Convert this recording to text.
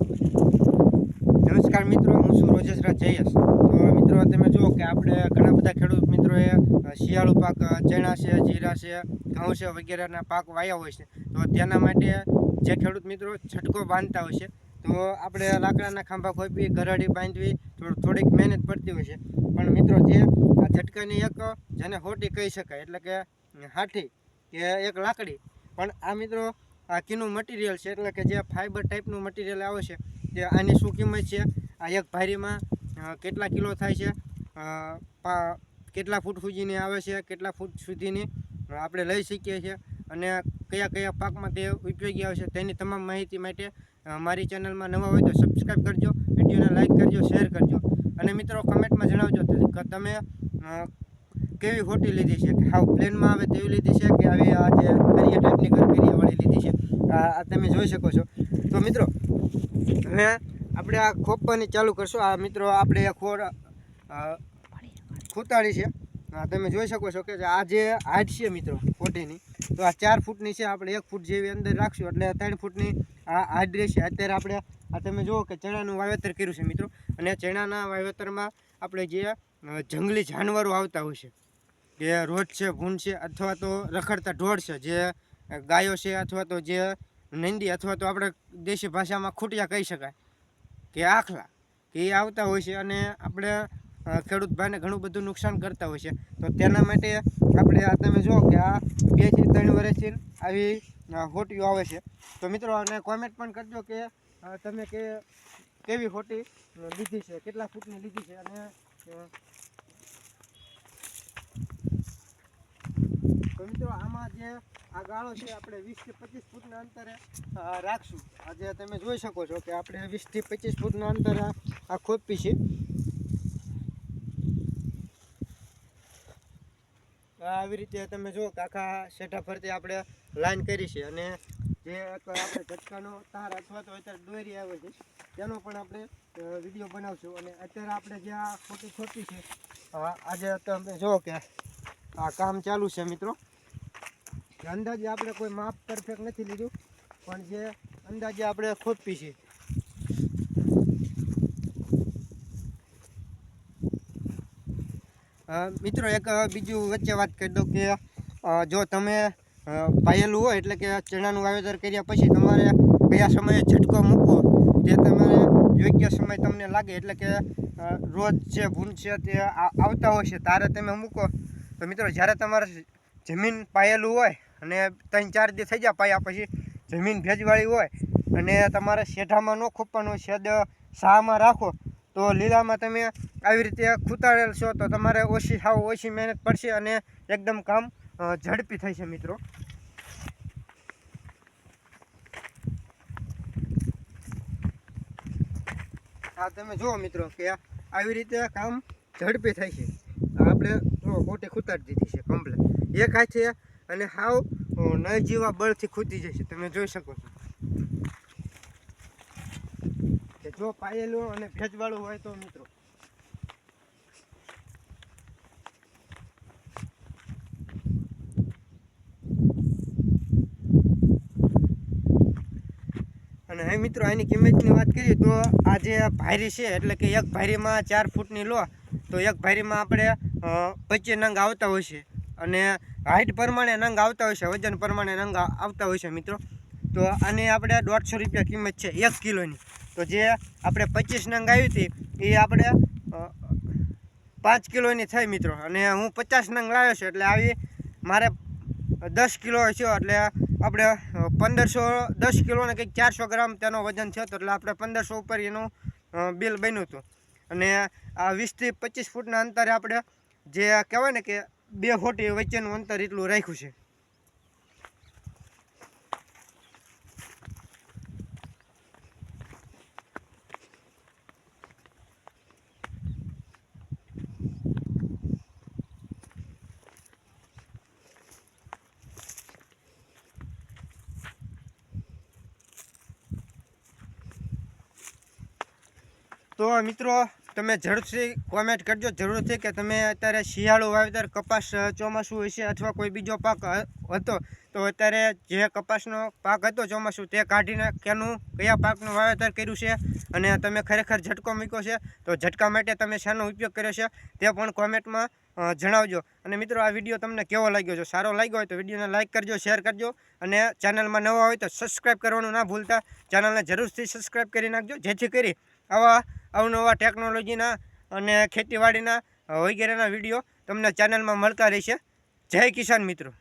નમસ્કાર મિત્રો, હું છું રોજેશરાજ જયેશ। તો મિત્રો તમે જુઓ કે આપણે ઘણા બધા ખેડૂત મિત્રોએ શિયાળુ પાક ચણા છે, જીરા છે, ઘઉં છે વગેરેના પાક વાયા હોય છે। તો તેના માટે જે ખેડૂત મિત્રો છટકો બાંધતા હોય છે, તો આપણે લાકડાના ખાંભા ખોપી ગરાડી બાંધવી થોડીક મહેનત પડતી હોય છે। પણ મિત્રો જે આ ઝટકાની એક જેને હોટી કહી શકાય, એટલે કે હાથી કે એક લાકડી, પણ આ મિત્રો આ કીનું મટીરિયલ છે, એટલે કે જે ફાઇબર ટાઈપનું મટીરિયલ આવે છે, તે આની શું કિંમત છે, આ એક ભારીમાં કેટલા કિલો થાય છે, કેટલા ફૂટ સુધીની આવે છે, કેટલા ફૂટ સુધીની આપણે લઈ શકીએ છીએ, અને કયા કયા પાકમાં તે ઉપયોગી આવે છે, તેની તમામ માહિતી માટે મારી ચેનલમાં નવા હોય તો સબસ્ક્રાઈબ કરજો, વિડીયોને લાઇક કરજો, શેર કરજો, અને મિત્રો કમેન્ટમાં જણાવજો કે તમે કેવી હોટી લીધી છે, કે હાવ પ્લેનમાં આવે તેવી લીધી છે, કે આવી આ જે કરિયા ટાઈપની કરકરિયાવાળી લીધી છે, આ તમે જોઈ શકો છો। તો મિત્રો હવે આપણે આ ખોપવાની ચાલુ કરશું। આ મિત્રો આપણે ખોર ખૂતાડી છે, તમે જોઈ શકો છો કે આ જે હાઈટ છે મિત્રો ખોટીની, તો આ 4 ફૂટની છે। આપણે 1 ફૂટ જેવી અંદર રાખશું એટલે 3 ફૂટની આ હાઈટ રહેશે। અત્યારે આપણે આ તમે જુઓ કે ચણાનું વાવેતર કર્યું છે મિત્રો, અને ચણાના વાવેતરમાં આપણે જે જંગલી જાનવરો આવતા હોય છે, કે રોજ છે, ભૂંડ છે, અથવા તો રખડતા ઢોળ છે, જે ગાયો છે, અથવા તો જે નંદી, અથવા તો આપણે દેશી ભાષામાં ખૂટિયા કહી શકાય, કે આખલા, કે એ આવતા હોય છે, અને આપણે ખેડૂત ભાઈને ઘણું બધું નુકસાન કરતા હોય છે। તો તેના માટે આપણે આ તમે જુઓ કે આ 2 થી 3 વર્ષથી આવી હોટીઓ આવે છે। તો મિત્રો અને કોમેન્ટ પણ કરજો કે તમે કેવી હોટી લીધી છે, કેટલા ફૂટની લીધી છે, અને તો મિત્રો આમાં જે આ ગાળો છે આપણે 20 થી 25 ફૂટના અંતરે રાખશું। આજે તમે જોઈ શકો છો કે આપણે 20 થી 25 ફૂટના અંતરે આ ખોપી છે। આવી રીતે તમે જુઓ કે આખા શેઠા ફરતી આપણે લાઈન કરી છે, અને જે એક આપણે ઝટકાનો તાર અથવા તો અત્યારે દોરી આવે છે તેનો પણ આપણે વિડીયો બનાવશું। અને અત્યારે આપણે જે આ ખોટી ખોપી છે, આજે તમે જુઓ કે આ કામ ચાલુ છે મિત્રો, કે અંદાજે આપણે કોઈ માપ પરફેક્ટ નથી લીધું, પણ જે અંદાજે આપણે ખોપી છે। મિત્રો એક બીજું વચ્ચે વાત કરી દઉં કે જો તમે પાયેલું હોય, એટલે કે ચણાનું વાવેતર કર્યા પછી તમારે કયા સમયે ઝટકો મૂકવો તે તમારે યોગ્ય સમય તમને લાગે, એટલે કે રોજ છે, ભૂંડ છે, તે આવતા હોય છે ત્યારે તમે મૂકો। તો મિત્રો જ્યારે તમારે જમીન પાયેલું હોય અને 3-4 દી થઈ જાય પાયા પછી, જમીન ભેજવાળી હોય, અને તમારે શેઢામાં ન ખોપવાનું હોય, શેડ સામાં રાખો, તો લીલામાં તમે આવી રીતે ખૂતાડેલ છો તો તમારે ઓછી મહેનત પડશે, અને એકદમ કામ ઝડપી થશે મિત્રો। આ તમે જુઓ મિત્રો કે આવી રીતે કામ ઝડપી થાય છે। આપણે ખોટી ખૂતાડી દીધી છે કમ્પ્લેટ એક હાથે, અને હાવ નળ જેવા બળથી ખૂતી જશે, તમે જોઈ શકો છો કે જો પાયેલું અને ભેજવાળું હોય તો મિત્રો। અને હવે મિત્રો આની કિંમતની વાત કરીએ તો આ જે ભારી છે, એટલે કે એક ભારીમાં 4 ફૂટની લો તો એક ભારીમાં આપણે 25 નંગ આવતા હોય છે, અને હાઈટ પ્રમાણે નંગ આવતા હોય છે, વજન પ્રમાણે નંગ આવતા હોય છે મિત્રો। તો આને આપણે 150 રૂપિયા કિંમત છે 1 કિલોની। તો જે આપણે 25 નંગ આવી હતી એ આપણે 5 કિલોની થઈ મિત્રો, અને હું 50 નંગ લાવ્યો છું, એટલે આવી મારે 10 કિલો છે, એટલે આપણે 10 કિલોને કંઈક 400 ગ્રામ તેનો વજન થયો હતો, એટલે આપણે 1500 ઉપર એનું બિલ બન્યું હતું। અને આ 20 થી 25 ફૂટના અંતરે આપણે જે કહેવાય ને કે 2 હોટી વચ્ચેનું અંતર એટલું રાખ્યું છે। તો મિત્રો તમે ઝડપથી કોમેન્ટ કરજો જરૂરથી કે તમે અત્યારે શિયાળુ વાવેતર કપાસ ચોમાસું હશે અથવા કોઈ બીજો પાક હતો તો અત્યારે જે કપાસનો પાક હતો ચોમાસું તે કાઢી નાખ્યાનું કયા પાકનું વાવેતર કર્યું છે અને તમે ખરેખર ઝટકો મૂક્યો છે તો ઝટકા માટે તમે શાનો ઉપયોગ કર્યો છે તે પણ કોમેન્ટમાં જણાવજો. અને મિત્રો આ વિડીયો તમને કેવો લાગ્યો? જો સારો લાગ્યો હોય તો વિડીયોને લાઇક કરજો, શેર કરજો અને ચેનલમાં નવા હોય તો સબસ્ક્રાઈબ કરવાનું ના ભૂલતા. ચેનલને જરૂરથી સબસ્ક્રાઈબ કરી નાખજો, જેથી કરી આવા અવનવા ટેકનોલોજીના અને ખેતીવાડીના વગેરેના વિડીયો તમને ચેનલમાં મળતા રહેશે. જય કિસાન મિત્રો.